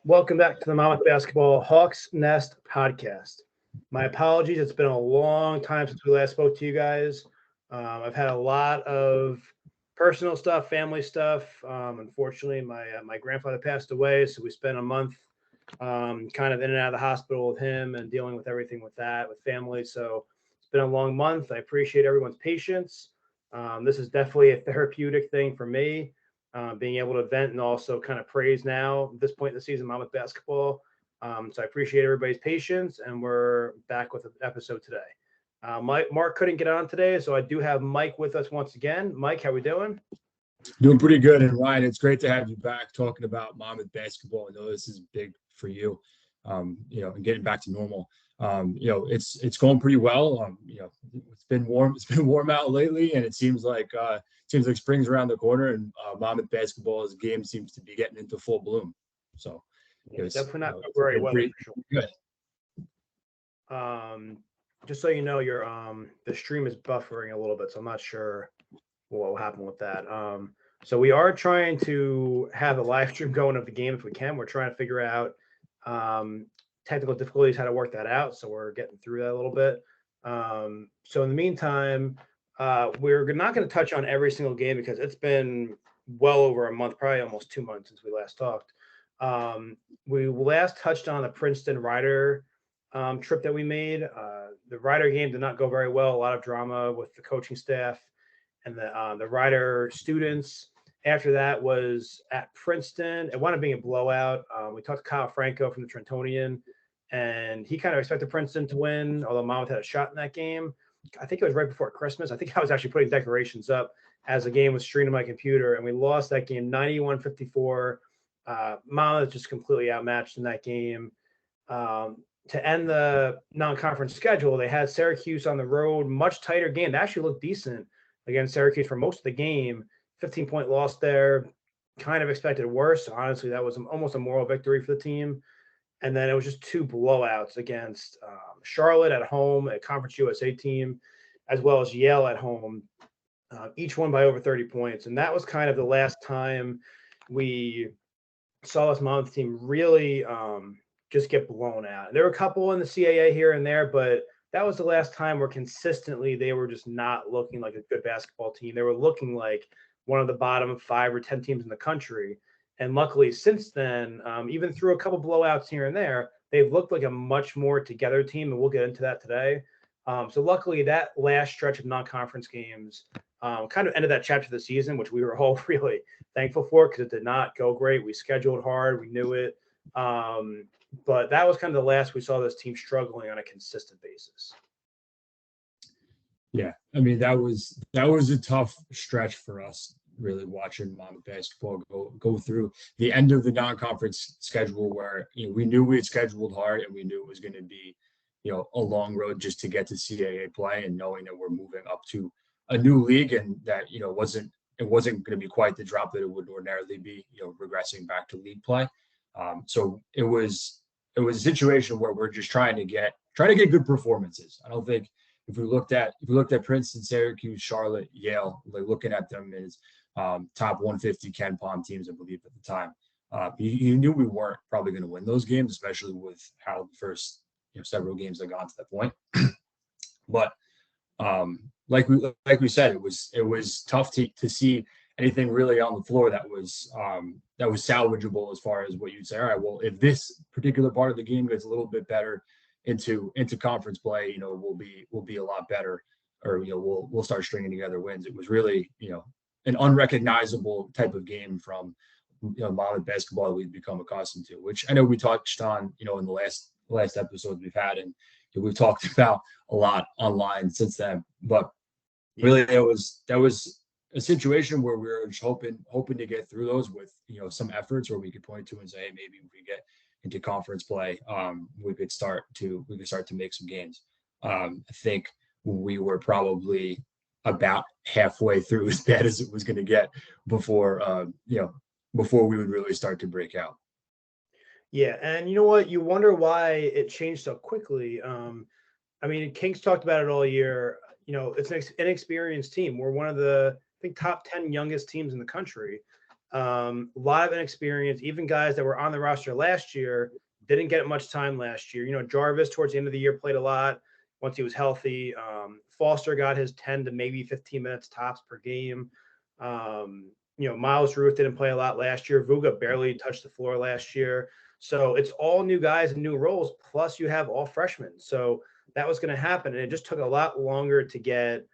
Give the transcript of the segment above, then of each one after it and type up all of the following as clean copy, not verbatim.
Welcome back to the Monmouth Basketball Hawks Nest podcast. My apologies. It's been a long time since we last spoke to you guys. I've had a lot of personal stuff, family stuff. Unfortunately, my grandfather passed away, so we spent a month kind of in and out of the hospital with him and dealing with everything with that, with family. So it's been a long month. I appreciate everyone's patience. This is definitely a therapeutic thing for me. Being able to vent and also kind of praise now at this point in the season, Monmouth basketball. So I appreciate everybody's patience, and we're back with an episode today. Mark couldn't get on today, so I do have Mike with us once again. Mike, how we doing? Doing pretty good. And Ryan, it's great to have you back talking about Monmouth basketball. I know this is big for you, and getting back to normal. It's going pretty well. It's been warm. It's been warm out lately, and it seems like spring's around the corner, and Monmouth basketball's game seems to be getting into full bloom. So it's definitely not very well. Good. Just so you know, your the stream is buffering a little bit, so I'm not sure what will happen with that. So we are trying to have a live stream going of the game if we can. We're trying to figure out technical difficulties, how to work that out. So we're getting through that a little bit. So in the meantime, we're not going to touch on every single game because it's been well over a month, probably almost 2 months since we last talked. We last touched on the Princeton Rider trip that we made. The Rider game did not go very well. A lot of drama with the coaching staff and the Rider students. After that was at Princeton. It wound up being a blowout. We talked to Kyle Franco from the Trentonian, and he kind of expected Princeton to win, although Monmouth had a shot in that game. I think it was right before Christmas. I think I was actually putting decorations up as the game was streamed on my computer, and we lost that game 91-54. Monmouth just completely outmatched in that game. To end the non-conference schedule, they had Syracuse on the road, much tighter game. They actually looked decent against Syracuse for most of the game. 15-point loss there. Kind of expected worse. Honestly, that was almost a moral victory for the team. And then it was just two blowouts against Charlotte at home, a Conference USA team, as well as Yale at home, each one by over 30 points. And that was kind of the last time we saw this Monmouth team really just get blown out. There were a couple in the CAA here and there, but that was the last time where consistently they were just not looking like a good basketball team. They were looking like one of the bottom 5 or 10 teams in the country. And luckily, since then, even through a couple blowouts here and there, they've looked like a much more together team, and we'll get into that today. So luckily, that last stretch of non-conference games kind of ended that chapter of the season, which we were all really thankful for because it did not go great. We scheduled hard. We knew it. But that was kind of the last we saw this team struggling on a consistent basis. Yeah, I mean, that was a tough stretch for us, really watching Monmouth basketball go through the end of the non-conference schedule where we knew we had scheduled hard and we knew it was going to be a long road just to get to CAA play, and knowing that we're moving up to a new league and that it wasn't going to be quite the drop that it would ordinarily be, regressing back to league play. So it was a situation where we're just trying to get good performances. I don't think if we looked at Princeton, Syracuse, Charlotte, Yale, like looking at them as top 150 Ken Pom teams, I believe at the time, you knew we weren't probably going to win those games, especially with how the first several games had gone to that point. But like we said, it was tough to see anything really on the floor that was salvageable as far as what you'd say. All right, well, if this particular part of the game gets a little bit better into conference play, we'll be a lot better, or we'll start stringing together wins. It was really an unrecognizable type of game from Monmouth basketball that we've become accustomed to, which I know we touched on in the last episodes we've had, and we've talked about a lot online since then. But really, that was a situation where we were just hoping to get through those with some efforts where we could point to and say, hey, maybe if we get into conference play, we could start to make some gains. I think we were probably about halfway through as bad as it was going to get before, before we would really start to break out. Yeah, and you know what? You wonder why it changed so quickly. I mean, Kings talked about it all year. It's an inexperienced team. We're one of the, I think, top 10 youngest teams in the country. A lot of inexperience. Even guys that were on the roster last year didn't get much time last year. Jarvis towards the end of the year played a lot once he was healthy. Foster got his 10 to maybe 15 minutes tops per game. Miles Ruth didn't play a lot last year. Vuga barely touched the floor last year. So it's all new guys and new roles. Plus, you have all freshmen. So that was going to happen. And it just took a lot longer to get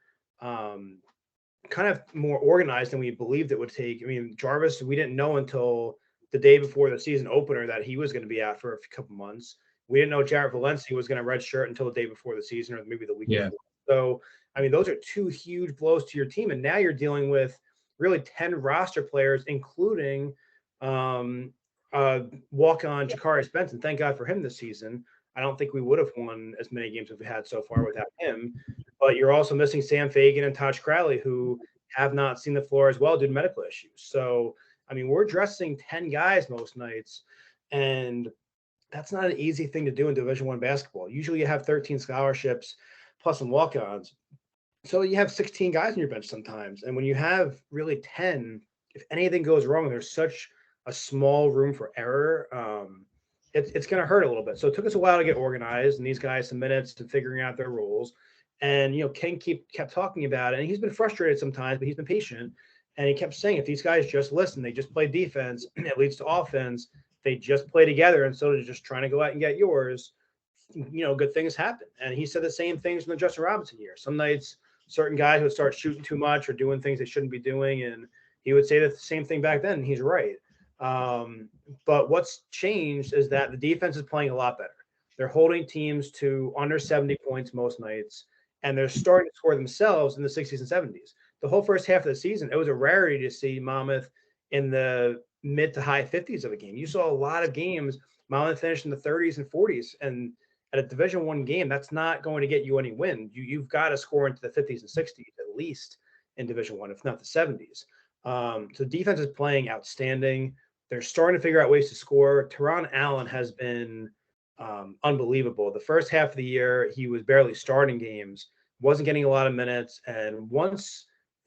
kind of more organized than we believed it would take. I mean, Jarvis, we didn't know until the day before the season opener that he was going to be out for a couple months. We didn't know Jarrett Valencia was going to redshirt until the day before the season or maybe the week before. So, I mean, those are two huge blows to your team. And now you're dealing with really 10 roster players, including walk-on Jakarius Benson. Thank God for him this season. I don't think we would have won as many games as we had so far without him. But you're also missing Sam Fagan and Taj Crowley, who have not seen the floor as well due to medical issues. So, I mean, we're dressing 10 guys most nights, and that's not an easy thing to do in Division I basketball. Usually you have 13 scholarships plus some walk-ons. So you have 16 guys on your bench sometimes. And when you have really 10, if anything goes wrong, there's such a small room for error. It's going to hurt a little bit. So it took us a while to get organized and these guys some minutes to figuring out their roles. And, King kept talking about it. And he's been frustrated sometimes, but he's been patient. And he kept saying, if these guys just listen, they just play defense, it leads to offense. They just play together instead of just trying to go out and get yours, good things happen. And he said the same things from the Justin Robinson year. Some nights, certain guys would start shooting too much or doing things they shouldn't be doing. And he would say the same thing back then. And he's right. But what's changed is that the defense is playing a lot better. They're holding teams to under 70 points most nights, and they're starting to score themselves in the 60s and 70s. The whole first half of the season, it was a rarity to see Monmouth in the mid to high 50s of a game. You saw a lot of games, Monmouth finished in the 30s and 40s, and at a Division I game, that's not going to get you any win. You've got to score into the 50s and 60s at least in Division I, if not the 70s. So defense is playing outstanding. They're starting to figure out ways to score. Teron Allen has been unbelievable. The first half of the year, he was barely starting games, wasn't getting a lot of minutes. And once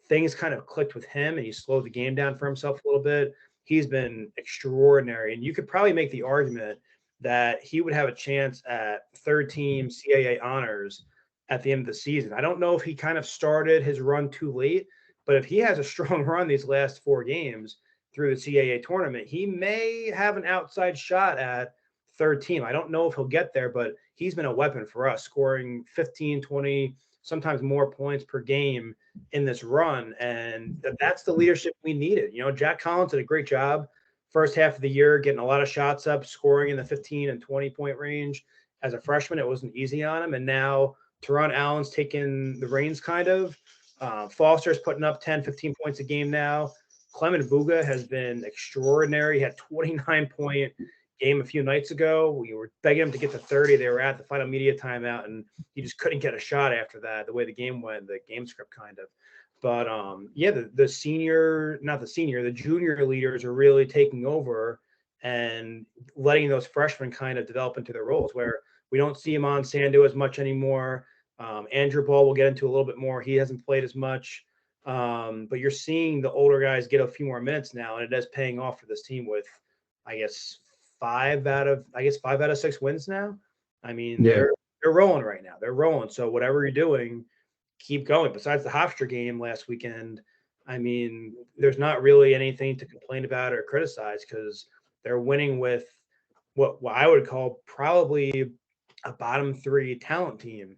things kind of clicked with him and he slowed the game down for himself a little bit, he's been extraordinary. And you could probably make the argument that he would have a chance at third team CAA honors at the end of the season. I don't know if he kind of started his run too late, but if he has a strong run these last 4 games through the CAA tournament, he may have an outside shot at third team. I don't know if he'll get there, but he's been a weapon for us, scoring 15, 20, sometimes more points per game in this run. And that's the leadership we needed. Jack Collins did a great job first half of the year, getting a lot of shots up, scoring in the 15 and 20 point range. As a freshman, it wasn't easy on him. And now Teron Allen's taking the reins kind of. Foster's putting up 10, 15 points a game now. Clement Vuga has been extraordinary. He had 29-point game a few nights ago. We were begging him to get to 30. They were at the final media timeout, and he just couldn't get a shot after that, the way the game went, the game script kind of. But, the junior leaders are really taking over and letting those freshmen kind of develop into their roles, where we don't see Iman Sandu as much anymore. Andrew Ball will get into a little bit more. He hasn't played as much. But you're seeing the older guys get a few more minutes now, and it is paying off for this team with, I guess, 5 out of 6 wins now. I mean, they're rolling right now. They're rolling. So whatever you're doing, keep going. Besides the Hofstra game last weekend, I mean, there's not really anything to complain about or criticize because they're winning with what I would call probably a bottom 3 talent team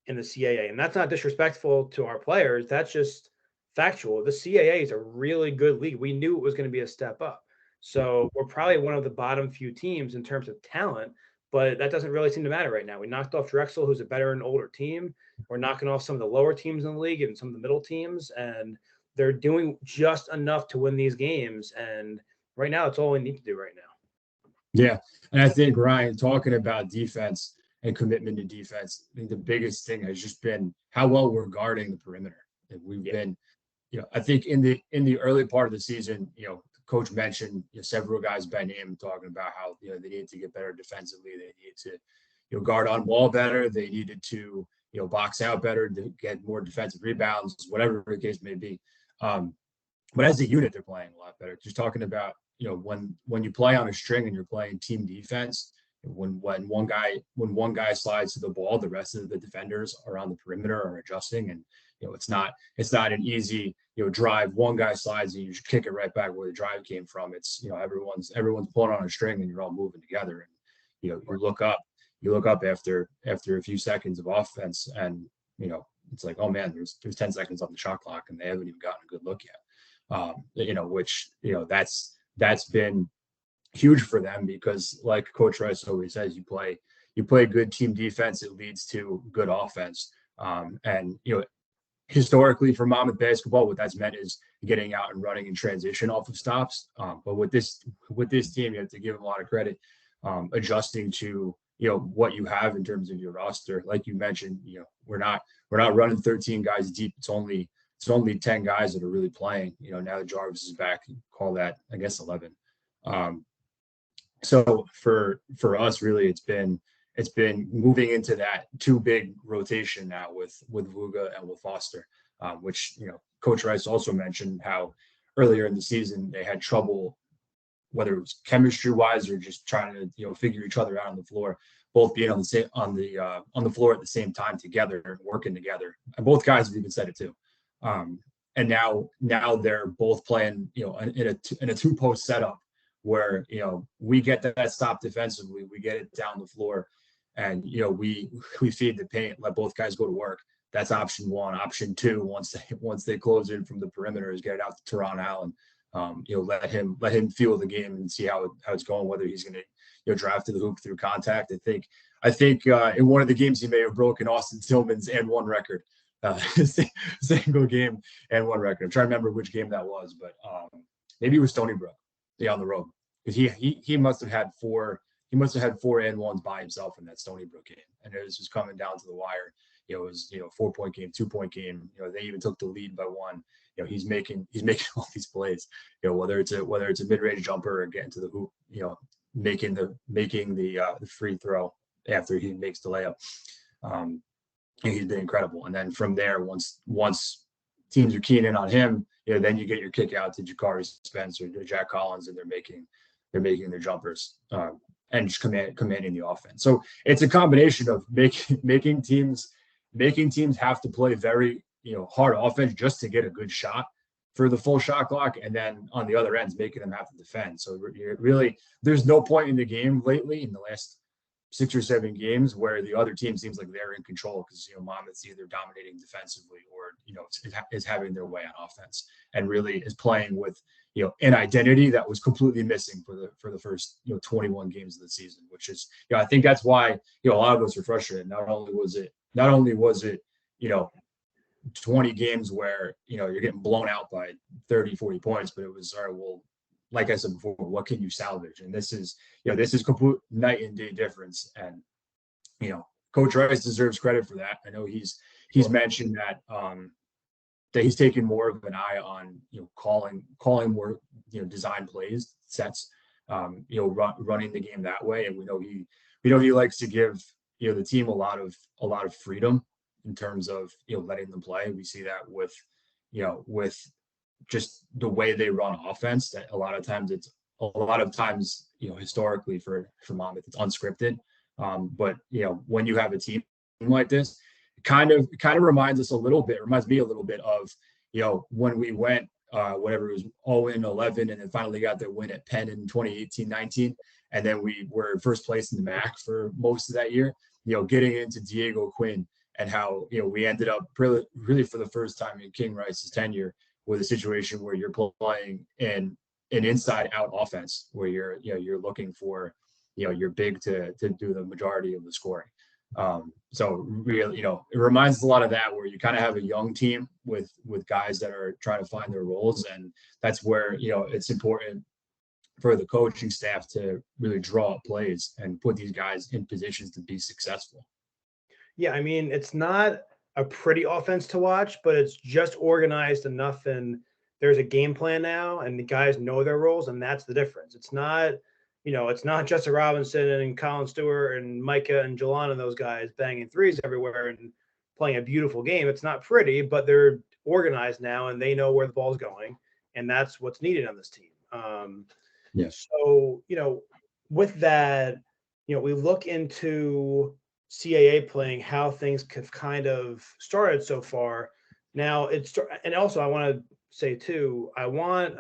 in the CAA. And that's not disrespectful to our players. That's just factual. The CAA is a really good league. We knew it was going to be a step up. So we're probably one of the bottom few teams in terms of talent, but that doesn't really seem to matter right now. We knocked off Drexel, who's a better and older team. We're knocking off some of the lower teams in the league and some of the middle teams, and they're doing just enough to win these games. And right now, that's all we need to do right now. Yeah. And I think, Ryan, talking about defense and commitment to defense, I think the biggest thing has just been how well we're guarding the perimeter. And we've been, I think in the early part of the season, coach mentioned several guys by name talking about how they needed to get better defensively. They needed to guard on ball better. They needed to box out better to get more defensive rebounds, whatever the case may be. But as a unit, they're playing a lot better. Just talking about when you play on a string and you're playing team defense, when one guy slides to the ball, the rest of the defenders around the perimeter are adjusting, and it's not an easy drive. One guy slides and you just kick it right back where the drive came from. It's everyone's pulling on a string and you're all moving together. And you look up after a few seconds of offense, and it's like, oh man, there's 10 seconds on the shot clock and they haven't even gotten a good look yet. Which that's been huge for them, because like Coach Rice always says, you play good team defense, it leads to good offense. And historically for Monmouth basketball, what that's meant is getting out and running in transition off of stops. But with this team, you have to give them a lot of credit, adjusting to what you have in terms of your roster. Like you mentioned, we're not running 13 guys deep. It's only 10 guys that are really playing. Now that Jarvis is back, call that, I guess, 11. So for us, really, it's been moving into that two big rotation now with Vuga and with Foster, which Coach Rice also mentioned how earlier in the season they had trouble, whether it was chemistry wise or just trying to figure each other out on the floor, both being on the floor at the same time together and working together. And both guys have even said it too. And now they're both playing in a two-post setup where we get that stop defensively, we get it down the floor, and we feed the paint, let both guys go to work. That's option one. Option two, once they close in from the perimeter, is get it out to Teron Allen. Let him feel the game and see how it's going, whether he's going to drive to the hoop through contact. I think in one of the games he may have broken Austin Tillman's and one record, single game and one record. I'm trying to remember which game that was, but maybe it was Stony Brook, on the road, because he must have had four and ones by himself in that Stony Brook game, and it was just coming down to the wire. It was 4-point game, 2-point game. They even took the lead by one. He's making all these plays. Whether it's a mid-range jumper or getting to the hoop. Making the free throw after he makes the layup. And he's been incredible. And then from there, once teams are keying in on him, then you get your kick out to Jakari Spencer, to Jack Collins, and they're making their jumpers and just commanding the offense. So it's a combination of making teams have to play very hard offense just to get a good shot for the full shot clock, and then on the other ends making them have to defend. So really, there's no point in the game lately in the last 6 or 7 games where the other team seems like they're in control, because Monmouth's either dominating defensively or is having their way on offense, and really is playing with an identity that was completely missing for the first 21 games of the season, which is I think that's why a lot of us are frustrated. Not only was it 20 games where you're getting blown out by 30-40 points, but it was, all right, well, like I said before, what can you salvage? And this is complete night and day difference. And Coach Rice deserves credit for that. I know he's mentioned that that he's taken more of an eye on calling more design plays, sets, running the game that way. And we know he likes to give the team a lot of freedom in terms of letting them play. We see that with just the way they run offense, that a lot of times historically for Monmouth it's unscripted, but when you have a team like this, it kind of reminds me a little bit of when we went whatever it was 0-11 and then finally got their win at Penn in 2018-19, and then we were first place in the MAC for most of that year, getting into Diego Quinn, and how we ended up really for the first time in King Rice's tenure with a situation where you're playing in an inside out offense where you're looking for your big to do the majority of the scoring. So really, it reminds us a lot of that, where you kind of have a young team with guys that are trying to find their roles, and that's where it's important for the coaching staff to really draw up plays and put these guys in positions to be successful. Yeah, I mean, it's not a pretty offense to watch, but it's just organized enough and there's a game plan now and the guys know their roles, and that's the difference. It's not, it's not Justin Robinson and Colin Stewart and Micah and Jelon and those guys banging threes everywhere and playing a beautiful game. It's not pretty, but they're organized now and they know where the ball's going, and that's what's needed on this team. Yes. So, with that, we look into CAA playing, how things have kind of started so far. Now and also I want to say too, I want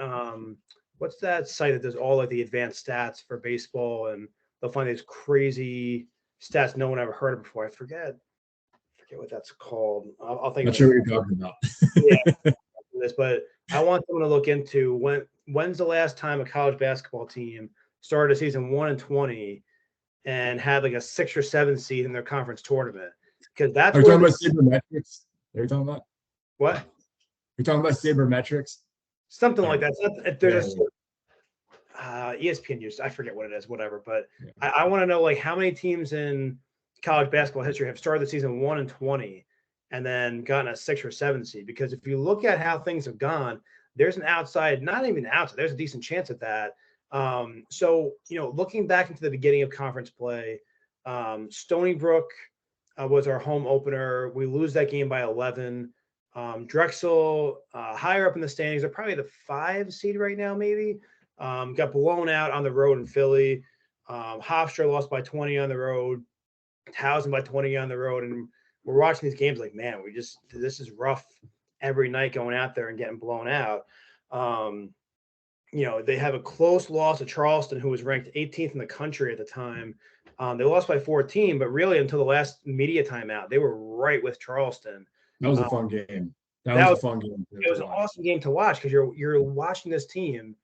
what's that site that does all like the advanced stats for baseball, and they'll find these crazy stats no one ever heard of before. I forget what that's called. I'll think Not of sure it. what you're talking about. Yeah, this, but I want someone to look into when's the last time a college basketball team started a season 1-20 and had like a 6 or 7 seed in their conference tournament, because that's Are you where talking about sabermetrics? Are you talking about? what You're talking about sabermetrics? something like that. There's Yeah. ESPN used, I forget what it is, whatever. But Yeah. I want to know like how many teams in college basketball history have started the season 1-20 and then gotten a 6 or 7 seed. Because if you look at how things have gone, there's an outside, not even outside, there's a decent chance at that. So looking back into the beginning of conference play, Stony Brook was our home opener. We lose that game by 11. Drexel, higher up in the standings, they're probably the 5 seed right now, maybe. Got blown out on the road in Philly. Hofstra lost by 20 on the road. Towson by 20 on the road. And we're watching these games like, man, this is rough every night going out there and getting blown out. They have a close loss to Charleston, who was ranked 18th in the country at the time. They lost by 14, but really until the last media timeout, they were right with Charleston. That was a fun game. That was a fun game. It was an awesome game to watch because you're watching this team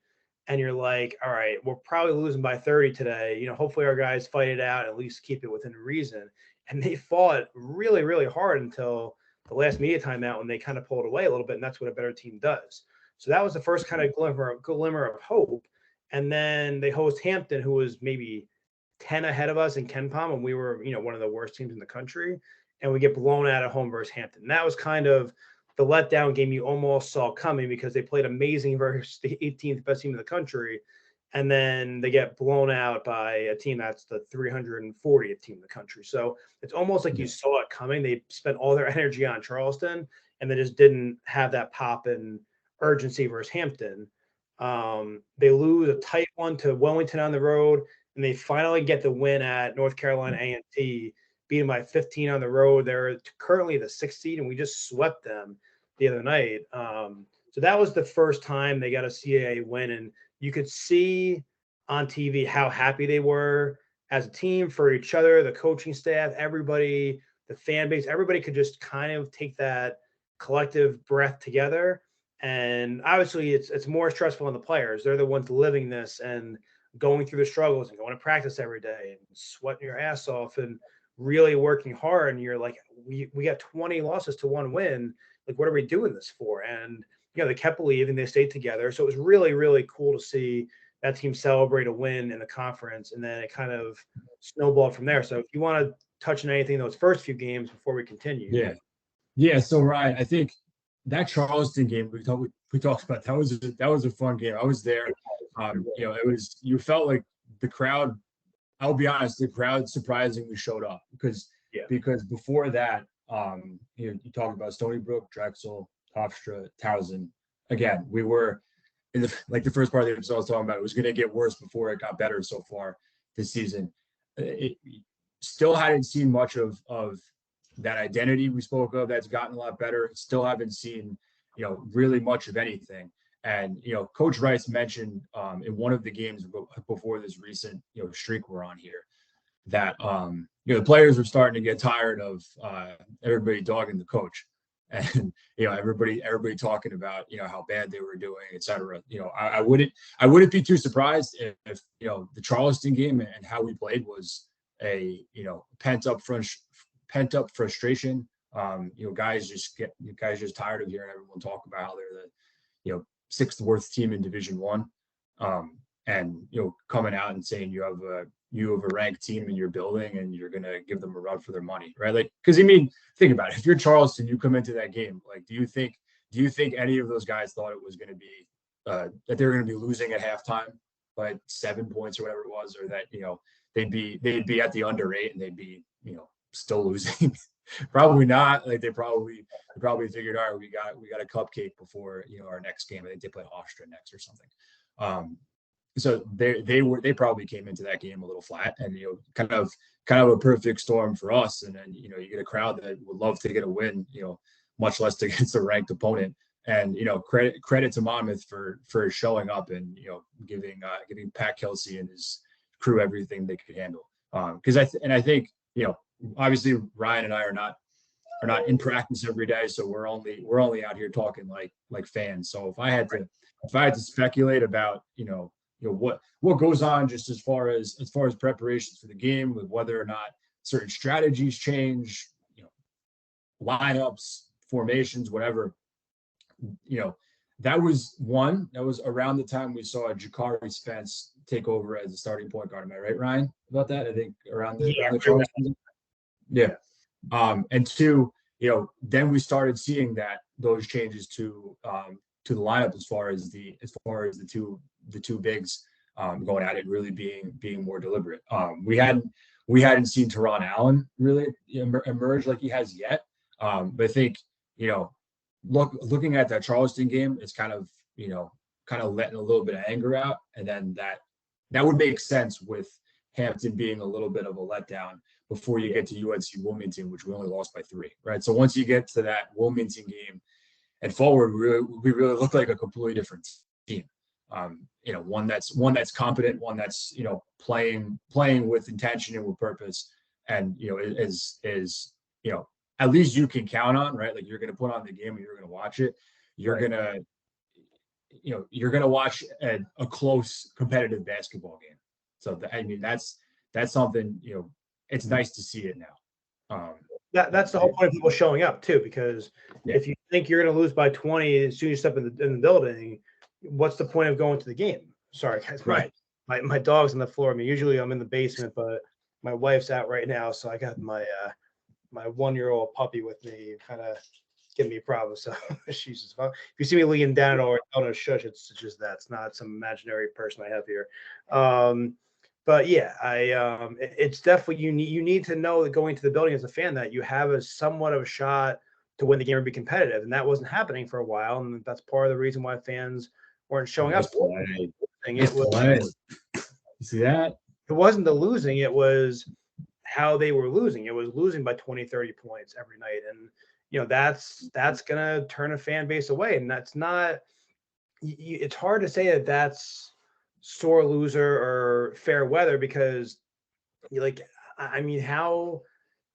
and you're like, all right, we're probably losing by 30 today. Hopefully our guys fight it out and at least keep it within reason. And they fought really, really hard until the last media timeout when they kind of pulled away a little bit, and that's what a better team does. So that was the first kind of glimmer of hope. And then they host Hampton, who was maybe 10 ahead of us in KenPom, and we were, one of the worst teams in the country. And we get blown out at home versus Hampton. And that was kind of the letdown game you almost saw coming because they played amazing versus the 18th best team in the country. And then they get blown out by a team that's the 340th team in the country. So it's almost like you saw it coming. They spent all their energy on Charleston, and they just didn't have that pop and urgency versus Hampton. They lose a tight one to Wellington on the road, and they finally get the win at North Carolina A&T, beating by 15 on the road. They're currently the 6th seed, and we just swept them the other night. So that was the first time they got a CAA win, and you could see on TV how happy they were as a team for each other, the coaching staff, everybody, the fan base. Everybody could just kind of take that collective breath together. And obviously, it's more stressful on the players. They're the ones living this and going through the struggles and going to practice every day and sweating your ass off and really working hard. And you're like, we got 20 losses to 1 win. Like, what are we doing this for? And they kept believing, they stayed together. So it was really, really cool to see that team celebrate a win in the conference. And then it kind of snowballed from there. So if you want to touch on anything in those first few games before we continue. Yeah. Yeah. So, Ryan, I think that Charleston game we talked about, that was a fun game. I was there. You felt like the crowd, I'll be honest, the crowd surprisingly showed up because before that, you talked about Stony Brook, Drexel, Hofstra, Towson. Again, we were in the first part of the episode I was talking about, it was going to get worse before it got better so far this season. It still hadn't seen much of that identity we spoke of that's gotten a lot better. Still haven't seen, really much of anything. And, Coach Rice mentioned in one of the games before this recent, streak we're on here that, the players were starting to get tired of everybody dogging the coach. And everybody talking about how bad they were doing, et cetera. I wouldn't be too surprised if the Charleston game and how we played was a pent up frustration. Guys just tired of hearing everyone talk about how they're the 6th worst team in Division I, and coming out and saying you have you have a ranked team in your building and you're gonna give them a run for their money, right? Like, because I mean, think about it. If you're Charleston, you come into that game. Like, do you think any of those guys thought it was going to be that they were going to be losing at halftime by 7 points or whatever it was, or that they'd be at the under 8 and they'd be still losing? Probably not. Like they probably figured, all right, we got a cupcake before our next game. I think they play Austria next or something. So they probably came into that game a little flat, and kind of a perfect storm for us. And then you get a crowd that would love to get a win, much less against a ranked opponent. And credit to Monmouth for showing up and giving Pat Kelsey and his crew everything they could handle. Because I think obviously Ryan and I are not in practice every day, so we're only out here talking like fans. So if I had to speculate about what goes on just as far as preparations for the game, with whether or not certain strategies change, lineups, formations, whatever, that was around the time we saw Jakari Spence take over as a starting point guard. Am I right, Ryan, about that? I think around the Charleston. Yeah. And two, then we started seeing those changes to the lineup as far as the two bigs going at it, really being more deliberate. We hadn't seen Teron Allen really emerge like he has yet. But I think looking at that Charleston game, it's kind of letting a little bit of anger out, and then that would make sense with Hampton being a little bit of a letdown before you get to UNC Wilmington, which we only lost by 3, right? So once you get to that Wilmington game and forward, we really look like a completely different team. One that's competent, one that's playing with intention and with purpose, and is at least you can count on, right? Like you're going to put on the game and you're going to watch it. You're going to watch a close competitive basketball game. So that's something, it's nice to see it now. That's the whole point of people showing up too, because if you think you're going to lose by 20 as soon as you step in the building, what's the point of going to the game? Sorry, guys. Right. My dog's on the floor. I mean, usually I'm in the basement, but my wife's out right now, so I got my 1-year-old puppy with me, kind of giving me problems. So she's just fun. If you see me leaning down or telling her shush, it's just that. It's not some imaginary person I have here. But yeah, it's definitely you need to know that going to the building as a fan that you have a somewhat of a shot to win the game or be competitive, and that wasn't happening for a while, and that's part of the reason why fans weren't showing up. It was, you see that? It wasn't the losing, it was how they were losing. It was losing by 20, 30 points every night, and that's gonna turn a fan base away, and that's not. It's hard to say that that's sore loser or fair weather, because how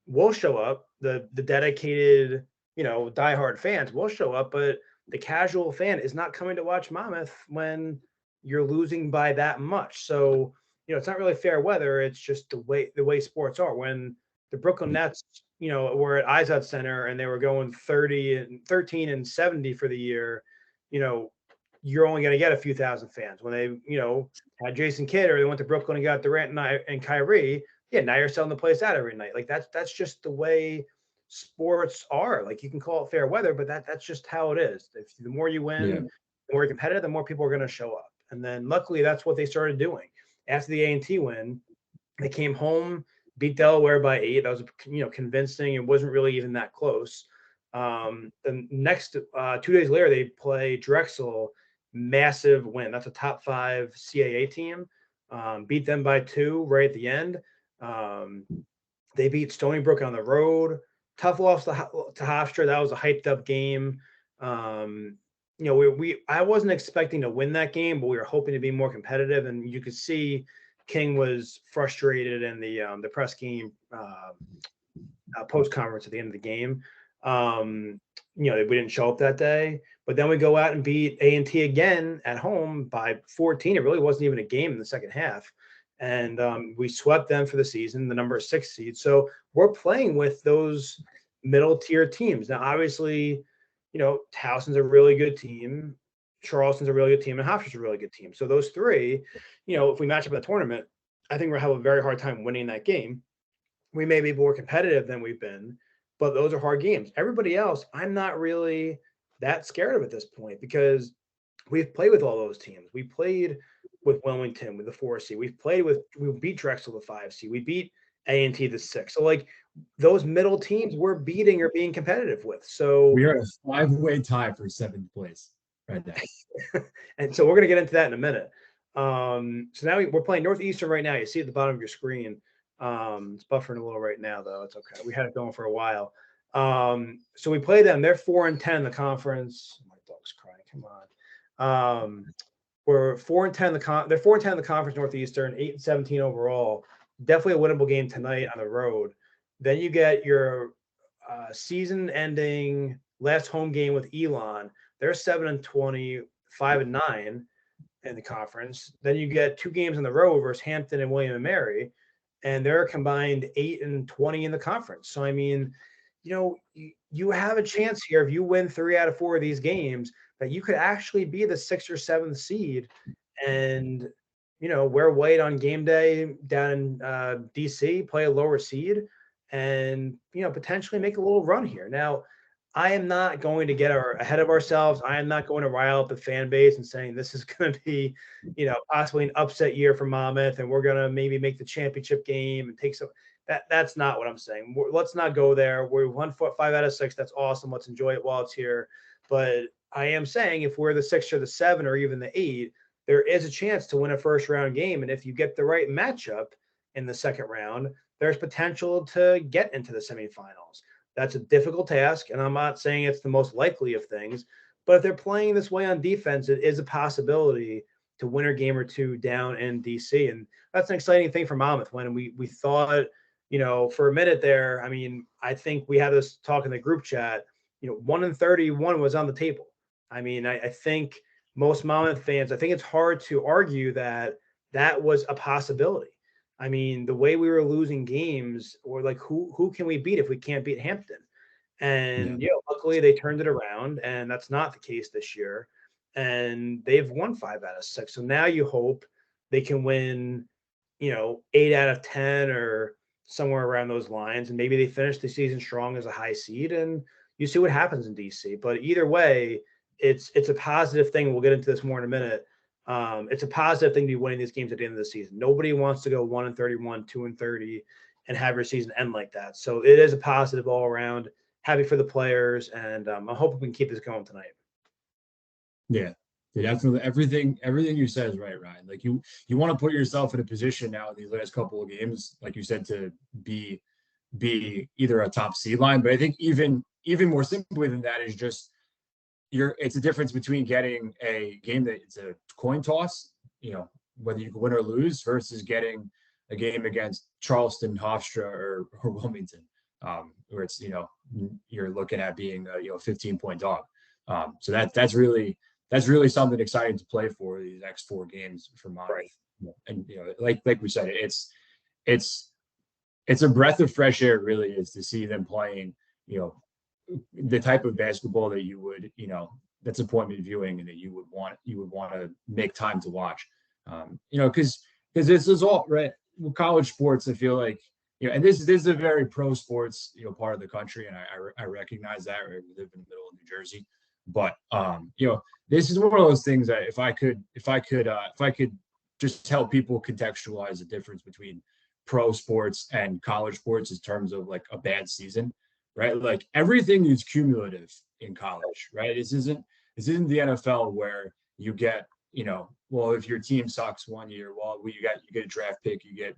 we'll show up, the dedicated diehard fans will show up, but the casual fan is not coming to watch Monmouth when you're losing by that much. So it's not really fair weather. It's just the way sports are. When the Brooklyn Nets were at Izod Center and they were going 13 and 70 for the year, you're only going to get a few thousand fans. When they, had Jason Kidd, or they went to Brooklyn and got Durant and Kyrie, now you're selling the place out every night. Like that's just the way sports are. Like you can call it fair weather, but that's just how it is. If the more you win, the more you're competitive, the more people are going to show up. And then luckily that's what they started doing. After the A&T win, they came home, beat Delaware by 8. That was convincing. It wasn't really even that close. The next 2 days later, they play Drexel. Massive win. That's a top 5 CAA team. Beat them by 2 right at the end. They beat Stony Brook on the road. Tough loss to Hofstra. That was a hyped up game. I wasn't expecting to win that game, but we were hoping to be more competitive. And you could see King was frustrated in the press game post conference at the end of the game. We didn't show up that day, but then we go out and beat A&T again at home by 14. It really wasn't even a game in the second half. And we swept them for the season, the number 6 seed. So we're playing with those middle tier teams. Now, obviously, Towson's a really good team. Charleston's a really good team, and Hofstra's a really good team. So those 3, if we match up in the tournament, I think we'll have a very hard time winning that game. We may be more competitive than we've been, but those are hard games. Everybody else, I'm not really that scared of at this point because we've played with all those teams. We played with Wilmington with the 4C. We beat Drexel the 5C. We beat A&T the 6. So like those middle teams we're beating or being competitive with. So We are a 5-way tie for 7th place right now. and so we're going to get into that in a minute. So now we're playing Northeastern right now. You see at the bottom of your screen. It's buffering a little right now, though. It's okay. We had it going for a while. So we play them. They're 4-10 in the conference. My dog's crying. Come on. We're 4-10 in the they're 4-10 in the conference Northeastern, 8-17 overall. Definitely a winnable game tonight on the road. Then you get your season-ending last home game with Elon. They're 7-20, 5-9 in the conference. Then you get 2 games in the road versus Hampton and William and Mary, and they're combined 8-20 in the conference. So I mean, you have a chance here if you win 3 out of 4 of these games that you could actually be the 6th or 7th seed and wear white on game day down in DC, play a lower seed, and potentially make a little run here. Now, I am not going to get ahead of ourselves. I am not going to rile up the fan base and saying this is going to be, possibly an upset year for Monmouth, and we're going to maybe make the championship game and take some. That's not what I'm saying. Let's not go there. We're 5 out of 6. That's awesome. Let's enjoy it while it's here. But I am saying if we're the 6 or the 7 or even the 8, there is a chance to win a first round game. And if you get the right matchup in the second round, there's potential to get into the semifinals. That's a difficult task, and I'm not saying it's the most likely of things, but if they're playing this way on defense, it is a possibility to win a game or 2 down in DC. And that's an exciting thing for Monmouth when we thought, for a minute there, I mean, I think we had this talk in the group chat, 1-31 was on the table. I mean, I think most Monmouth fans, I think it's hard to argue that that was a possibility. I mean, the way we were losing games, or like who can we beat if we can't beat Hampton? And luckily they turned it around, and that's not the case this year. And they've won 5 out of 6. So now you hope they can win, 8 out of 10 or somewhere around those lines, and maybe they finish the season strong as a high seed, and you see what happens in DC. But either way, it's a positive thing. We'll get into this more in a minute. It's a positive thing to be winning these games at the end of the season. Nobody wants to go 1-31, 2-30, and have your season end like that. So it is a positive all around. Happy for the players, and I'm hoping we can keep this going tonight. Yeah, definitely. Everything you said is right, Ryan. Like you want to put yourself in a position now in these last couple of games, like you said, to be either a top seed line. But I think even more simply than that is just it's a difference between getting a game that it's a coin toss, whether you can win or lose, versus getting a game against Charleston, Hofstra, or Wilmington, where it's you're looking at being a 15-point dog. So that's really something exciting to play for these next 4 games for Monmouth. Right. And like we said, it's a breath of fresh air. It really is to see them playing the type of basketball that you would that's appointment viewing and that you would want to make time to watch. Because this is all right. Well, college sports, I feel like and this is a very pro sports part of the country, and I recognize that. Right? We live in the middle of New Jersey, but this is one of those things that if I could just help people contextualize the difference between pro sports and college sports in terms of like a bad season, right? Like everything is cumulative in college, right? This isn't the NFL where you get well, if your team sucks one year, well, you get a draft pick, you get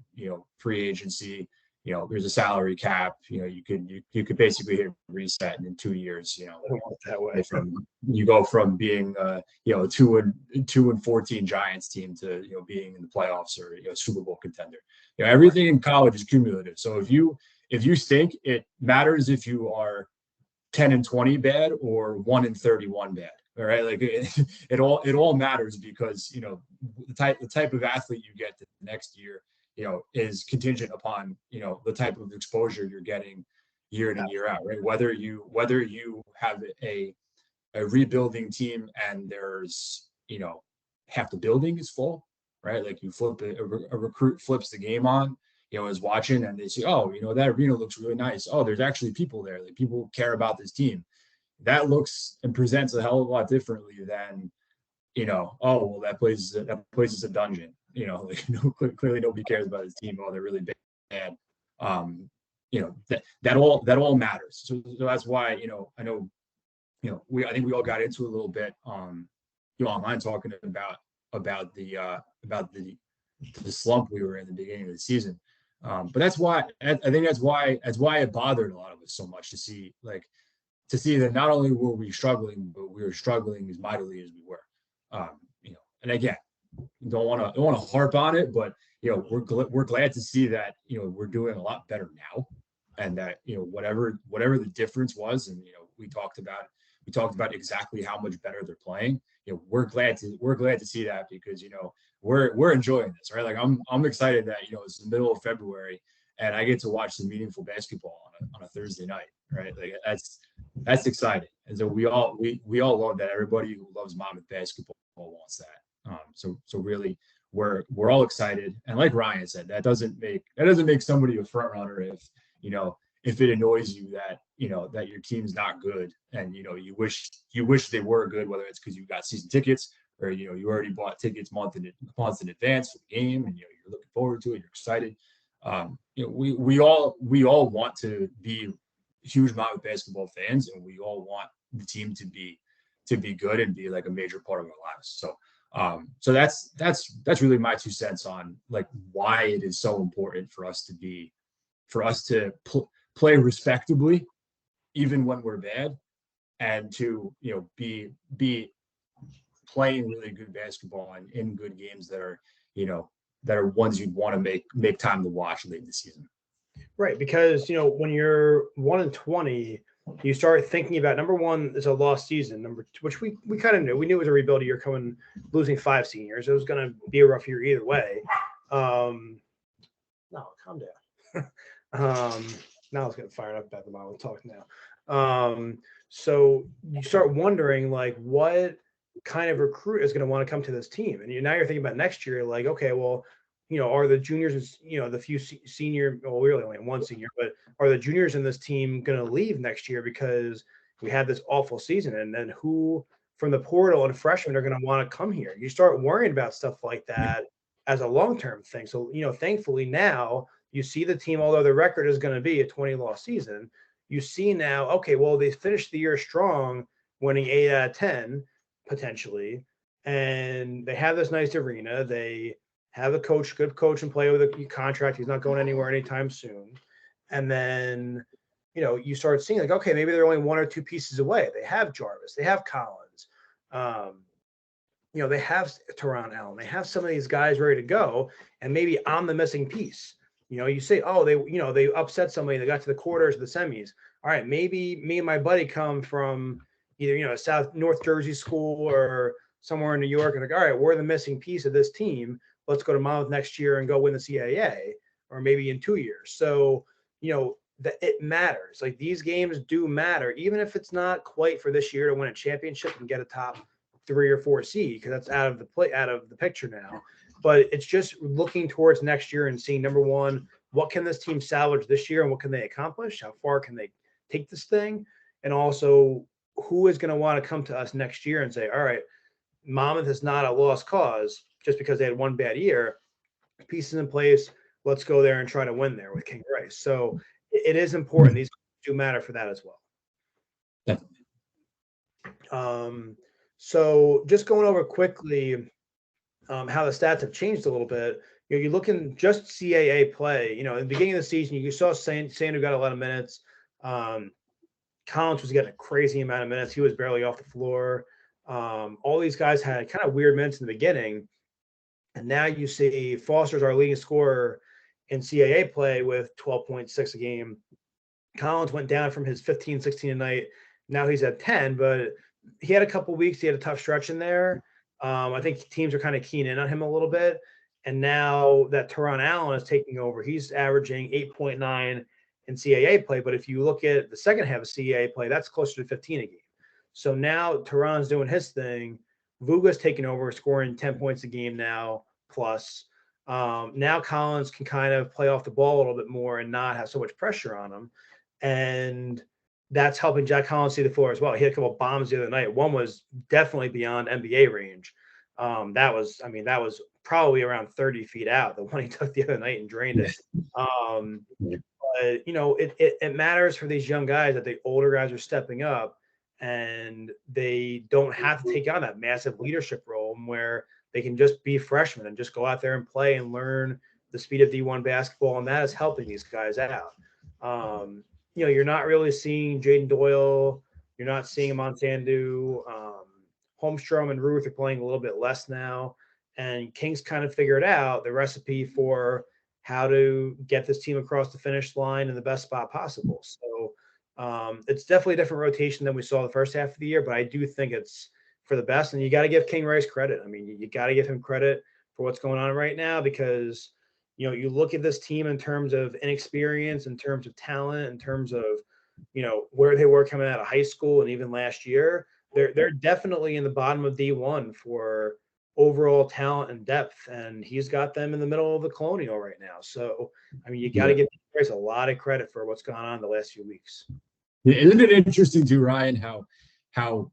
free agency. There's a salary cap. You could basically hit reset, and in 2 years, that way. You go from being a 2-14 Giants team to being in the playoffs or Super Bowl contender. Everything in college is cumulative. So if you stink, it matters if you are 10-20 bad or 1-31 bad. All right, like it all matters because the type of athlete you get the next year is contingent upon the type of exposure you're getting year in and year out, right? Whether you have a rebuilding team and there's half the building is full, right? Like you flip it, a recruit flips the game on, is watching and they see, oh, that arena looks really nice. Oh, there's actually people there. Like people care about this team. That looks and presents a hell of a lot differently than, oh, well, that place is a dungeon. Like clearly nobody cares about this team. Oh, they're really bad. That all matters. So that's why, I know, I think we all got into a little bit, online talking about the slump we were in the beginning of the season. But that's why I think that's why it bothered a lot of us so much to see that not only were we struggling, but we were struggling as mightily as we were. And again, don't want to harp on it, but we're glad to see that we're doing a lot better now, and that whatever the difference was, and we talked about exactly how much better they're playing. We're glad to see that, because we're enjoying this, right? Like I'm excited that it's the middle of February and I get to watch some meaningful basketball on a Thursday night, right? Like that's exciting, and so we all love that. Everybody who loves Monmouth basketball wants that. So really, we're all excited, and like Ryan said, that doesn't make somebody a front runner if it annoys you that that your team's not good, and you wish they were good, whether it's because you got season tickets or you already bought tickets months in advance for the game, and you're looking forward to it, you're excited. We all want to be huge Monmouth basketball fans, and we all want the team to be good and be like a major part of our lives. So that's really my 2 cents on like why it is so important for us to play respectably even when we're bad, and to be playing really good basketball and in good games that are ones you'd want to make time to watch late in the season. Right, because when you're 1-20, you start thinking about, number one is a lost season. Number two, which we kind of knew. We knew it was a rebuild year coming, losing 5 seniors. It was going to be a rough year either way. No, calm down. Now I was getting fired up at the moment. We'll talk now. So you start wondering, like, what kind of recruit is going to want to come to this team? And now you're thinking about next year, like, okay, well, are the juniors, the few senior, well, we really only have one senior, but are the juniors in this team going to leave next year because we had this awful season? And then who from the portal and freshmen are going to want to come here? You start worrying about stuff like that as a long-term thing. So, thankfully now you see the team, although the record is going to be a 20-loss season, you see now, okay, well, they finished the year strong, winning 8 out of 10 potentially, and they have this nice arena. They have a good coach and play with a contract. He's not going anywhere anytime soon. And then, you start seeing like, okay, maybe they're only 1 or 2 pieces away. They have Jarvis, they have Collins, they have Teron Allen, they have some of these guys ready to go, and maybe I'm the missing piece. You say, oh, they upset somebody, they got to the quarters, the semis. All right, maybe me and my buddy come from either, North Jersey school or somewhere in New York, and like, all right, we're the missing piece of this team. Let's go to Monmouth next year and go win the CAA, or maybe in 2 years. So, that it matters. Like, these games do matter, even if it's not quite for this year to win a championship and get a top 3 or 4 seed, because that's out of the picture now. But it's just looking towards next year and seeing, number one, what can this team salvage this year and what can they accomplish? How far can they take this thing? And also, who is going to want to come to us next year and say, all right, Monmouth is not a lost cause just because they had one bad year. Pieces in place. Let's go there and try to win there with King Rice. So it is important. These do matter for that as well. Definitely. So just going over quickly how the stats have changed a little bit. You look in just CAA play. In the beginning of the season, you saw Sandu got a lot of minutes. Collins was getting a crazy amount of minutes. He was barely off the floor. All these guys had kind of weird minutes in the beginning. And now you see Foster's our leading scorer in CAA play with 12.6 a game. Collins went down from his 15, 16 a night. Now he's at 10, but he had a couple weeks. He had a tough stretch in there. I think teams are kind of keen in on him a little bit. And now that Teron Allen is taking over, he's averaging 8.9 in CAA play. But if you look at the second half of CAA play, that's closer to 15 a game. So now Teron's doing his thing. Vuga's taking over, scoring 10 points a game now, plus. Now Collins can kind of play off the ball a little bit more and not have so much pressure on him. And that's helping Jack Collins see the floor as well. He had a couple of bombs the other night. One was definitely beyond NBA range. That was probably around 30 feet out, the one he took the other night and drained it. But it matters for these young guys that the older guys are stepping up and they don't have to take on that massive leadership role where they can just be freshmen and just go out there and play and learn the speed of D1 basketball. And that is helping these guys out. You're not really seeing Jaden Doyle. You're not seeing Monsandu. Holmstrom and Ruth are playing a little bit less now. And King's kind of figured out the recipe for how to get this team across the finish line in the best spot possible. So it's definitely a different rotation than we saw the first half of the year, but I do think it's for the best. And you got to give King Rice credit. I mean, you got to give him credit for what's going on right now because, you look at this team in terms of inexperience, in terms of talent, in terms of, where they were coming out of high school and even last year, they're definitely in the bottom of D1 for overall talent and depth, and he's got them in the middle of the Colonial right now. So, I mean, you got to give Rice a lot of credit for what's gone on the last few weeks. Isn't it interesting too, Ryan, how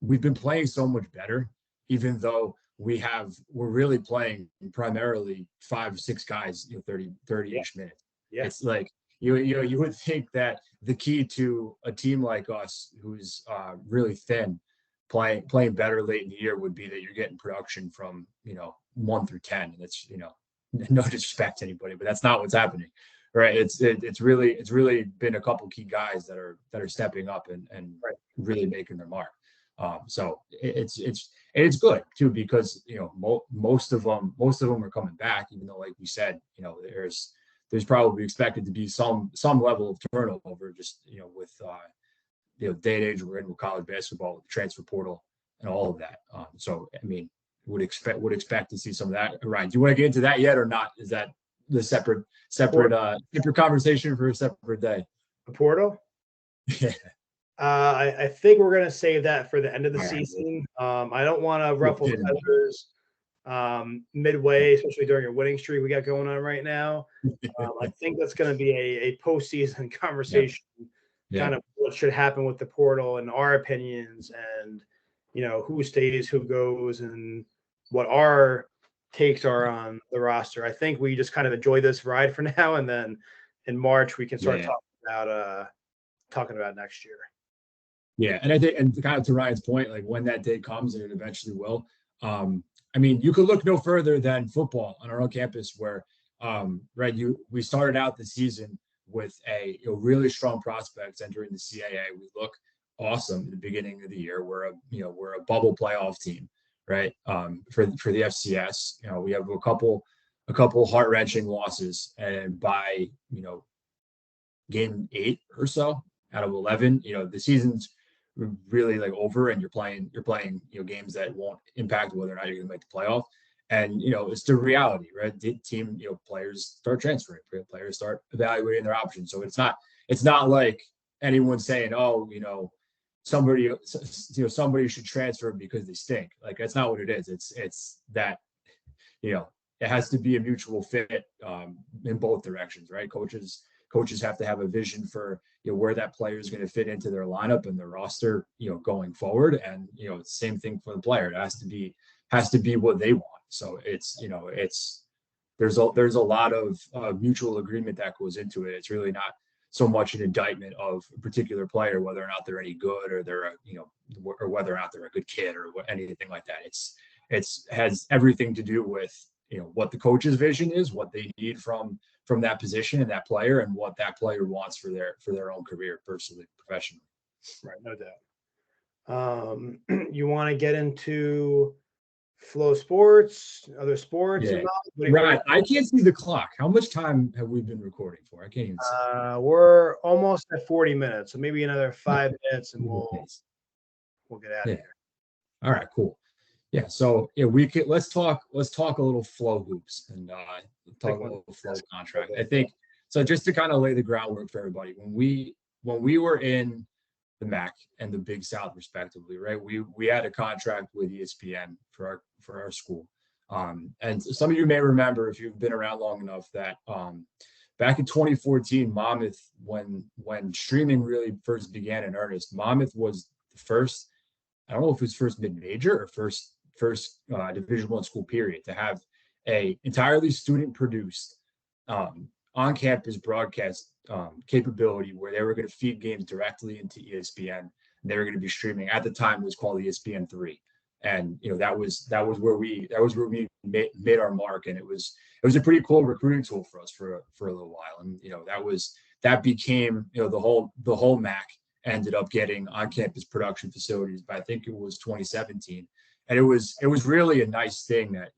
we've been playing so much better, even though we're really playing primarily 5 or 6 guys, 30-ish minutes. Yeah. It's like you would think that the key to a team like us who's really thin playing better late in the year would be that you're getting production from 1 through 10. And it's no disrespect to anybody, but that's not what's happening, right? It's really been a couple key guys that are stepping up and really making their mark. So it's good too because most of them are coming back, even though, like we said, there's probably expected to be some level of turnover just with day and age we're in with college basketball, with the transfer portal and all of that. So I mean, would expect to see some of that. Ryan, do you want to get into that yet or not? Is that the separate conversation for a separate day? The portal? Yeah. I think we're going to save that for the end of the season. I don't want to ruffle feathers midway, especially during a winning streak we got going on right now. I think that's going to be a postseason conversation, kind of what should happen with the portal and our opinions and, who stays, who goes, and what our takes are on the roster. I think we just kind of enjoy this ride for now, and then in March we can start talking about next year. Yeah, and I think, and kind of to Ryan's point, like when that day comes, and it eventually will. I mean, you could look no further than football on our own campus, where we started out the season with a really strong prospects entering the CAA. We look awesome at the beginning of the year. We're a bubble playoff team, right? For the FCS, we have a couple heart-wrenching losses, and by game 8 or so out of 11, the season's really like over, and you're playing games that won't impact whether or not you're going to make the playoff. And it's the reality, right? The team, players start transferring, players start evaluating their options. So it's not like anyone saying, oh, somebody should transfer because they stink. Like, that's not what it is. It's that it has to be a mutual fit in both directions, right? Coaches have to have a vision for where that player is going to fit into their lineup and their roster, going forward. And it's the same thing for the player. It has to be what they want. So there's a lot of mutual agreement that goes into it. It's really not so much an indictment of a particular player, whether or not they're any good or they're or whether or not they're a good kid or anything like that. It's has everything to do with what the coach's vision is, what they need from that position and that player, and what that player wants for their own career, personally, professionally. Right, no doubt. You want to get into Flow Sports, other sports? Yeah. Right. I can't see the clock. How much time have we been recording for? I can't even see. We're almost at 40 minutes, so maybe another 5 minutes, and we'll get out of here. All right, cool. Yeah, so let's talk a little Flow hoops and talk a little Flow contract. I think so. Just to kind of lay the groundwork for everybody, when we were in the MAC and the Big South, respectively, right? We had a contract with ESPN for our school. And some of you may remember, if you've been around long enough, that back in 2014, Monmouth, when streaming really first began in earnest, Monmouth was the first. I don't know if it was first mid-major or first Division I school period to have a entirely student-produced on-campus broadcast capability where they were going to feed games directly into ESPN. They were going to be streaming. At the time, it was called ESPN3, and that was where we made our mark, and it was a pretty cool recruiting tool for us for a little while, and that became the whole MAC ended up getting on-campus production facilities by, I think it was 2017, and it was really a nice thing that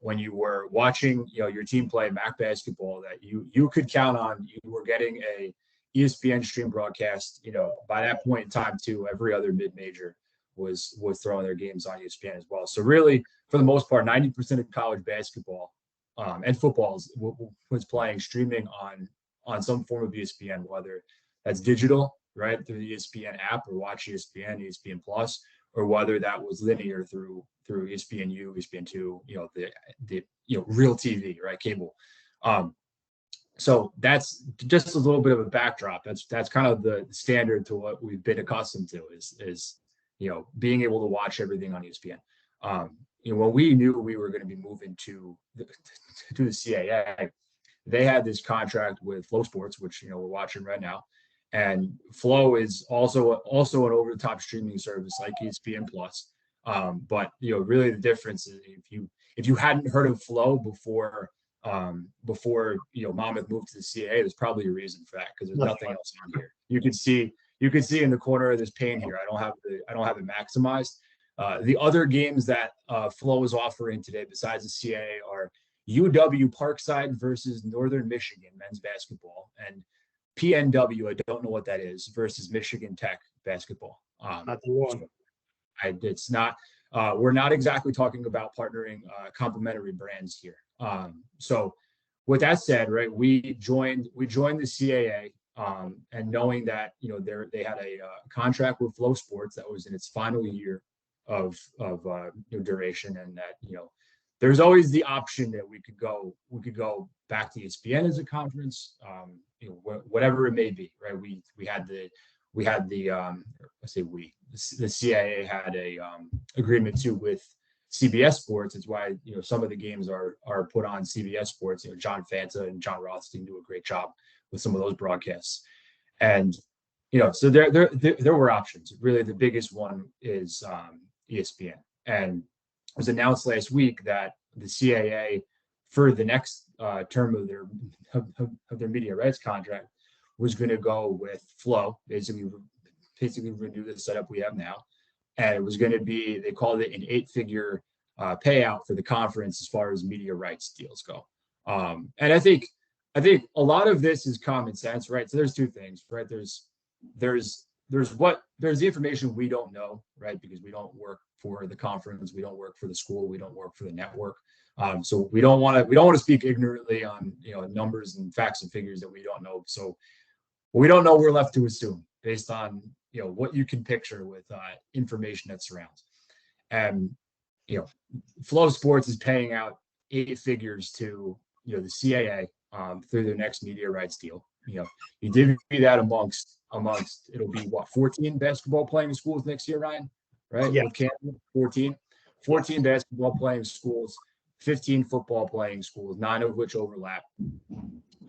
when you were watching your team play MAC basketball, that you could count on you were getting a ESPN stream broadcast. By that point in time too, every other mid-major was throwing their games on ESPN as well. So really, for the most part, 90% of college basketball and football was playing streaming on some form of ESPN, whether that's digital, right, through the ESPN app, or Watch ESPN, ESPN Plus, or whether that was linear through ESPNU, ESPN2, the real TV, right, cable. So that's just a little bit of a backdrop. That's kind of the standard to what we've been accustomed to is being able to watch everything on ESPN. When we knew we were going to be moving to the CAA, they had this contract with Flow Sports, which we're watching right now. And Flow is also an over-the-top streaming service like ESPN Plus. But really the difference is if you hadn't heard of Flow before Monmouth moved to the CAA, there's probably a reason for that, because there's nothing else on here. You can see in the corner of this pane here, I don't have it maximized. The other games that Flow is offering today besides the CAA are UW Parkside versus Northern Michigan men's basketball, and PNW, I don't know what that is, versus Michigan Tech basketball. Not the one. It's not. We're not exactly talking about partnering complementary brands here. So with that said, right, we joined the CAA, and knowing that they had a contract with Flow Sports that was in its final year of duration, and that there's always the option that we could go back to ESPN as a conference, whatever it may be, right? We had the CAA had a agreement too with CBS Sports. It's why some of the games are put on CBS Sports. John Fanta and John Rothstein do a great job with some of those broadcasts, and so there were options. Really, the biggest one is ESPN, and it was announced last week that the CAA, for the next term of their media rights contract, was going to go with Flow, basically renew the setup we have now. And it was going to be, they called it an 8-figure payout for the conference as far as media rights deals go. And I think a lot of this is common sense, right? So there's two things, right? There's the information we don't know, right? Because we don't work for the conference, we don't work for the school, we don't work for the network. So we don't want to speak ignorantly on numbers and facts and figures that we don't know. So what we don't know, we're left to assume based on what you can picture with information that surrounds. And Flow Sports is paying out 8 figures to the CAA through their next media rights deal. You divvy that amongst it'll be 14 basketball playing schools next year, Ryan, right? Yeah. With Canton, 14 basketball playing schools, 15 football playing schools, 9 of which overlap.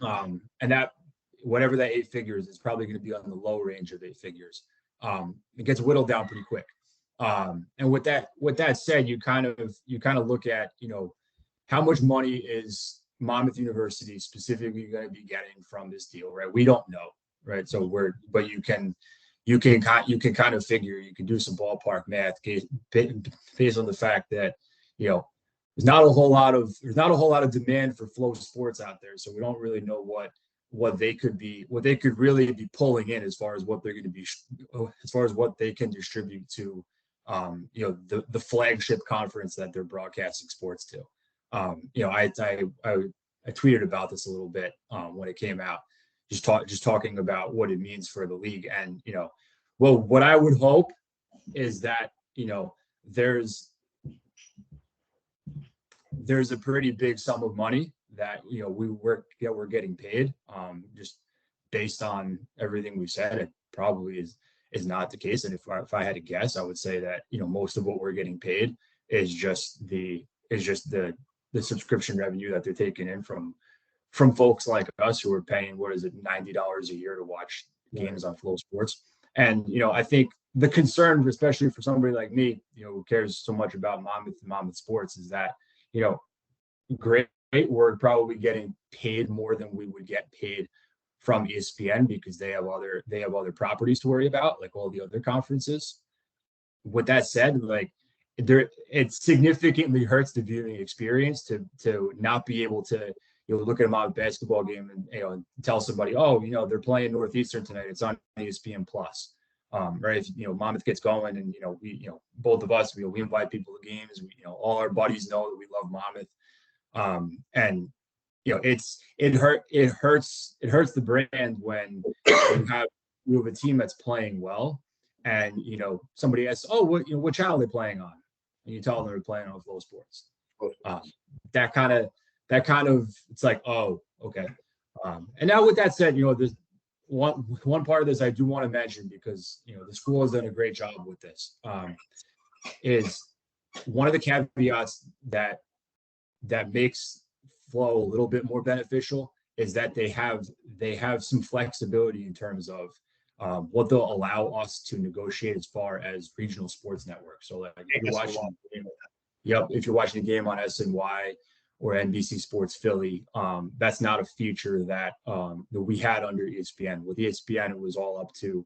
And that, whatever that 8 figures is, probably going to be on the low range of 8 figures. It gets whittled down pretty quick. And with that said, you kind of look at, how much money is Monmouth University specifically going to be getting from this deal, right? We don't know, right? So but you can kind of figure, you can do some ballpark math based on the fact that, there's not a whole lot of demand for Flow Sports out there. So we don't really know what they could really be pulling in as far as what they're going to be, as far as what they can distribute to, the flagship conference that they're broadcasting sports to. I tweeted about this a little bit when it came out, just talking about what it means for the league. And, what I would hope is that, there's there's a pretty big sum of money that, we're getting paid. Just based on everything we said, it probably is not the case. And if I had to guess, I would say that, most of what we're getting paid is just the subscription revenue that they're taking in from folks like us who are paying, what is it, $90 a year to watch games on Flow Sports. And, I think the concern, especially for somebody like me, who cares so much about Monmouth sports, is that, great, we're probably getting paid more than we would get paid from ESPN because they have other properties to worry about, like all the other conferences. With that said, like, it significantly hurts the viewing experience to not be able to look at a Monmouth basketball game and tell somebody, oh, they're playing Northeastern tonight, it's on ESPN Plus. Right, if Monmouth gets going, and we both of us, we invite people to games. All our buddies know that we love Monmouth, and it hurts the brand when you have a team that's playing well, and somebody asks, oh, what channel are they playing on, and you tell them they're playing on Flow Sports. That kind of it's like, oh, okay. And now with that said, there's one part of this I do want to mention, because the school has done a great job with this, is one of the caveats that makes Flow a little bit more beneficial is that they have some flexibility in terms of what they'll allow us to negotiate as far as regional sports networks. So, like, if you're watching a game on SNY or NBC Sports Philly, that's not a feature that we had under ESPN. With ESPN, it was all up to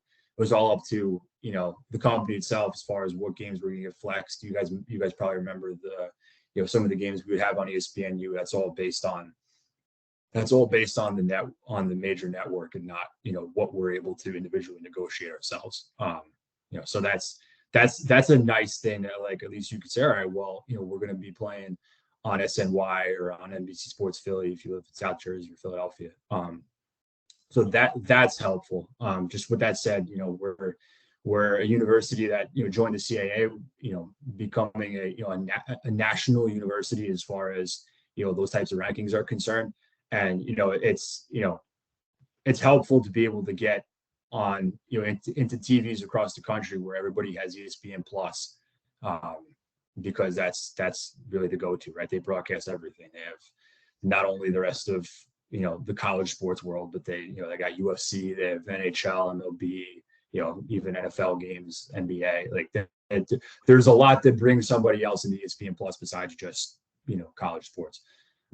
the company itself as far as what games were going to get flexed. You guys probably remember some of the games we would have on ESPNU. That's all based on the major network, and not what we're able to individually negotiate ourselves. So that's a nice thing that, like, at least you could say, all right, well, we're going to be playing on SNY or on NBC Sports Philly if you live in South Jersey or Philadelphia. So that's helpful. Just with that said, we're a university that joined the CAA, becoming a national university as far as those types of rankings are concerned. And it's helpful to be able to get on into TVs across the country where everybody has ESPN Plus. Because that's really the go-to, right? They broadcast everything. They have not only the rest of the college sports world, but they got UFC, they have NHL, MLB, even NFL games, NBA. Like, there's a lot that brings somebody else into ESPN Plus besides just college sports.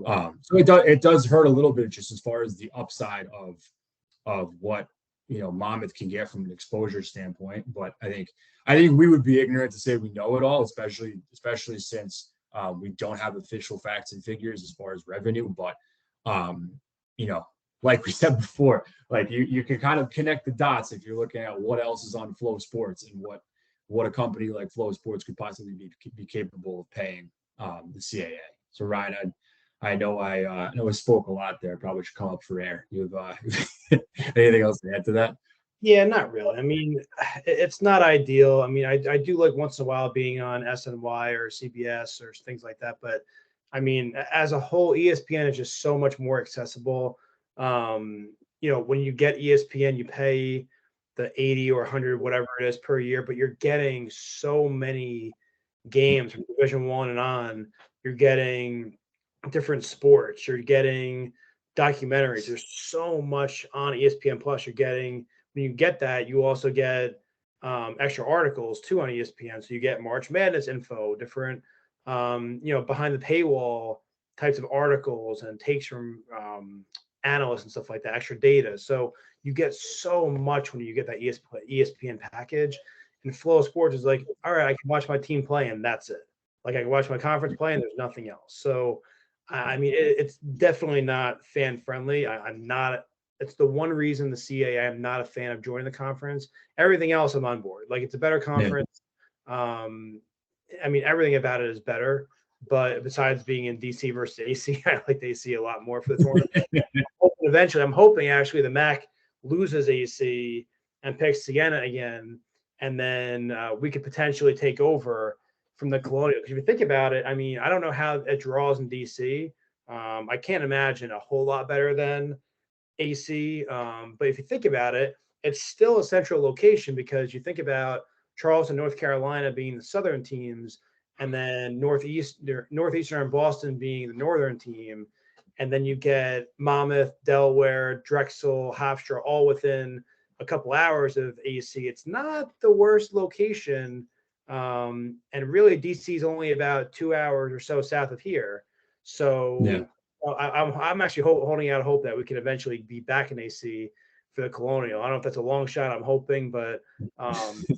So it does hurt a little bit, just as far as the upside of what Monmouth can get from an exposure standpoint. But I think we would be ignorant to say we know it all, especially since we don't have official facts and figures as far as revenue. But like we said before, like you can kind of connect the dots if you're looking at what else is on Flow Sports and what a company like Flow Sports could possibly be capable of paying the CAA. So, Ryan, I know I spoke a lot there. Probably should come up for air. You have anything else to add to that? Yeah, not really. I mean, it's not ideal. I mean, I do like once in a while being on SNY or CBS or things like that. But I mean, as a whole, ESPN is just so much more accessible. When you get ESPN, you pay the 80 or 100, whatever it is per year, but you're getting so many games from Division I and on. You're getting different sports. You're getting documentaries. There's so much on ESPN Plus. You're getting, when you get that, you also get extra articles too on ESPN. So you get March Madness info, different, behind the paywall types of articles and takes from analysts and stuff like that, extra data. So you get so much when you get that ESPN package. And Flow Sports is like, all right, I can watch my team play and that's it. Like, I can watch my conference play and there's nothing else. So, I mean, it's definitely not fan friendly. I'm not. It's the one reason the CAA, I'm not a fan of joining the conference. Everything else, I'm on board. Like, it's a better conference. Yeah. I mean, everything about it is better. But besides being in DC versus AC, I like the AC a lot more for the tournament. Eventually, I'm hoping actually the MAC loses AC and picks Siena again, and then we could potentially take over from the Colonial. Because if you think about it, I mean, I don't know how it draws in DC. I can't imagine a whole lot better than AC. But if you think about it, it's still a central location because you think about Charleston, North Carolina being the southern teams, and then Northeastern and Boston being the northern team. And then you get Monmouth, Delaware, Drexel, Hofstra, all within a couple hours of AC. It's not the worst location. And really, DC is only about 2 hours or so south of here. So I'm actually holding out hope that we can eventually be back in AC for the Colonial. I don't know if that's a long shot. I'm hoping, but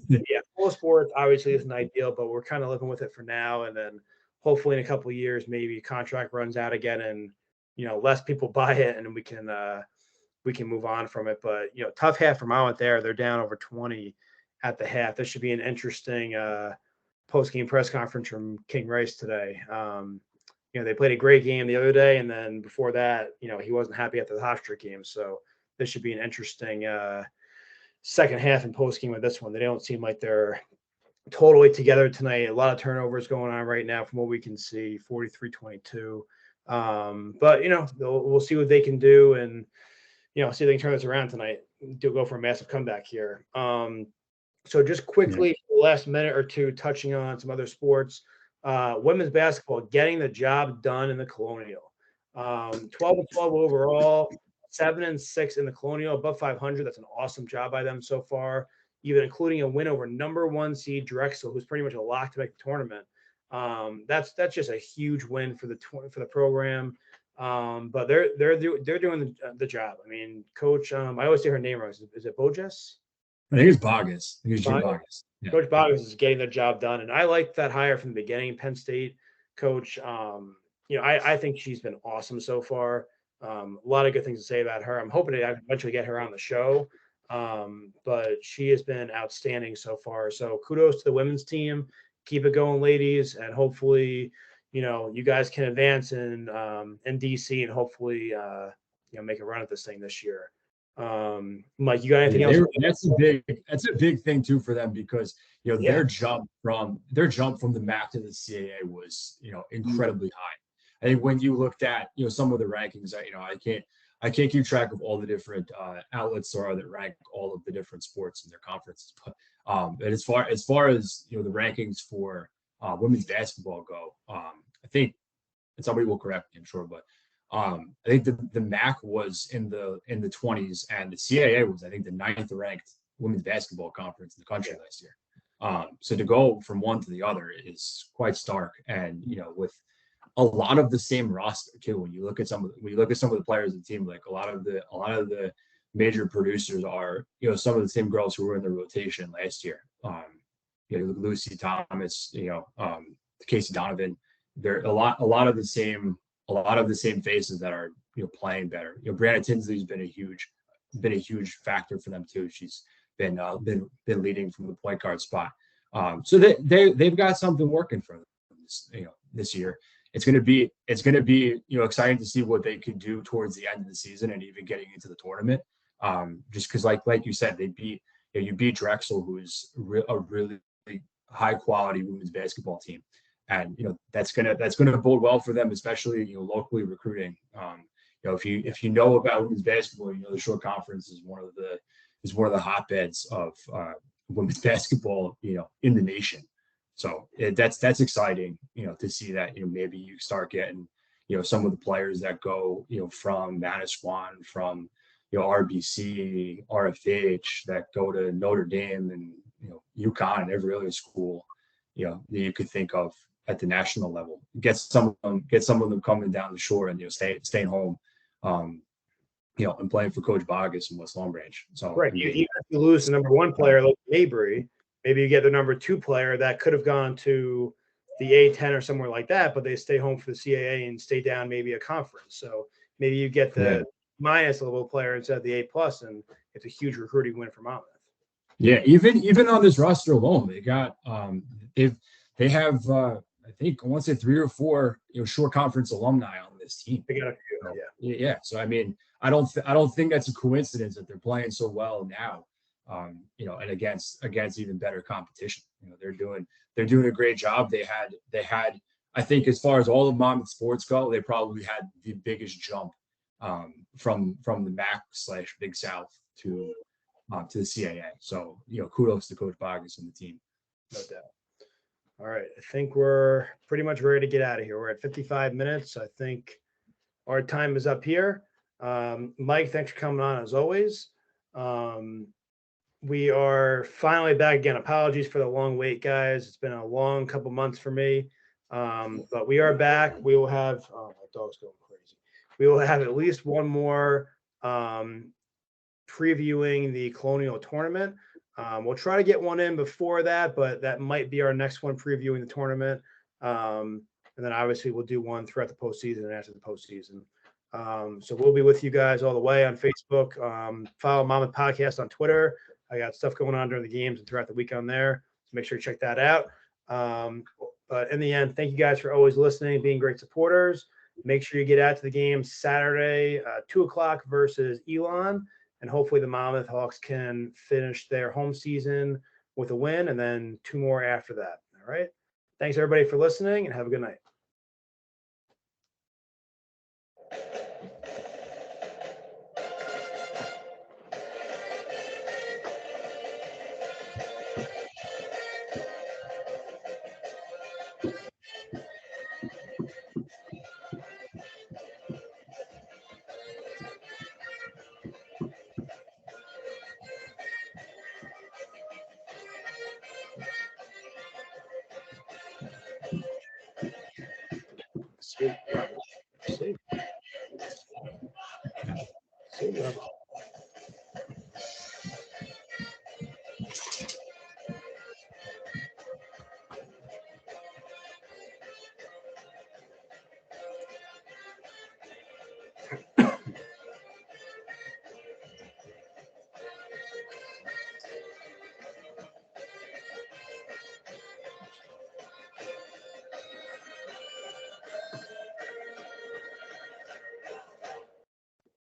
yeah, full sports obviously isn't ideal, but we're kind of living with it for now. And then hopefully in a couple of years, maybe contract runs out again, and less people buy it, and we can move on from it. But tough half for Monmouth there. They're down over 20 at the half. This should be an interesting post-game press conference from King Rice today. They played a great game the other day, and then before that, he wasn't happy after the Hofstra game. So this should be an interesting second half and post-game with this one. They don't seem like they're totally together tonight. A lot of turnovers going on right now from what we can see, 43-22. But we'll see what they can do, and see if they can turn this around tonight. Go for a massive comeback here. So just quickly, for the last minute or two, touching on some other sports. Women's basketball getting the job done in the Colonial. 12-12 overall, 7-6 in the Colonial, above 500. That's an awesome job by them so far, even including a win over number 1 seed Drexel, who's pretty much a lock to make the tournament. That's just a huge win for the program. But they're doing the job. I mean, Coach, I always say her name wrong. Is it Bojes? I think it's Bogus. I think it's Jim Bogus. Yeah. Coach Bogus is getting the job done, and I liked that hire from the beginning. Penn State coach. I think she's been awesome so far. A lot of good things to say about her. I'm hoping to eventually get her on the show. But she has been outstanding so far. So kudos to the women's team. Keep it going, ladies, and hopefully, you guys can advance in DC and hopefully, make a run at this thing this year. Mike, you got anything else? That's a big thing too for them because their jump from the MAC to the CAA was incredibly high. I think when you looked at some of the rankings, I can't keep track of all the different outlets that rank all of the different sports in their conferences, but as far as the rankings for women's basketball go, I think, and somebody will correct me, I'm sure, but I think the MAC was in the 20s, and the CAA was, I think, the 9th ranked women's basketball conference in the country last year. So to go from one to the other is quite stark, and with a lot of the same roster too. When you look at some of the players of the team, like a lot of the major producers are some of the same girls who were in the rotation last year. Lucy Thomas, Casey Donovan. They're a lot of the same faces that are playing better. Brianna Tinsley's been a huge factor for them too. She's been leading from the point guard spot. So they've got something working for them this year. It's going to be exciting to see what they can do towards the end of the season and even getting into the tournament. Just because like you said, you beat Drexel, who is a really high quality women's basketball team. And that's gonna bode well for them, especially locally recruiting. If you know about women's basketball, the Shore Conference is one of the hotbeds of women's basketball, in the nation. So that's exciting, to see that maybe you start getting some of the players that go from Manasquan, from RBC, RFH, that go to Notre Dame and UConn and every other school that you could think of at the national level. Get some of them coming down the shore and staying home, and playing for Coach Bogus and West Long Branch. So right, even if you lose the number 1 player like Mabry, maybe you get the number 2 player that could have gone to the A10 or somewhere like that, but they stay home for the CAA and stay down maybe a conference. So maybe you get the minus level player instead of the A+, and it's a huge recruiting win for Monmouth. Yeah, even on this roster alone, they got they have I think I want to say 3 or 4 Shore Conference alumni on this team. They got a few, yeah. So I mean, I don't think that's a coincidence that they're playing so well now, and against even better competition. They're doing a great job. They had I think as far as all of Monmouth sports go, they probably had the biggest jump from the MAC / Big South to the CAA. So kudos to Coach Bogus and the team. No doubt. All right, I think we're pretty much ready to get out of here. We're at 55 minutes. I think our time is up here. Mike, thanks for coming on as always. We are finally back again. Apologies for the long wait, guys. It's been a long couple months for me, but we are back. We will have my dog's going crazy. We will have at least one more previewing the Colonial Tournament. We'll try to get one in before that, but that might be our next one previewing the tournament. And then obviously we'll do one throughout the postseason and after the postseason. So we'll be with you guys all the way on Facebook. Follow Monmouth Podcast on Twitter. I got stuff going on during the games and throughout the week on there. So make sure you check that out. But in the end, thank you guys for always listening, being great supporters. Make sure you get out to the game Saturday, 2:00 versus Elon. And hopefully the Monmouth Hawks can finish their home season with a win and then 2 more after that. All right. Thanks, everybody, for listening, and have a good night. See.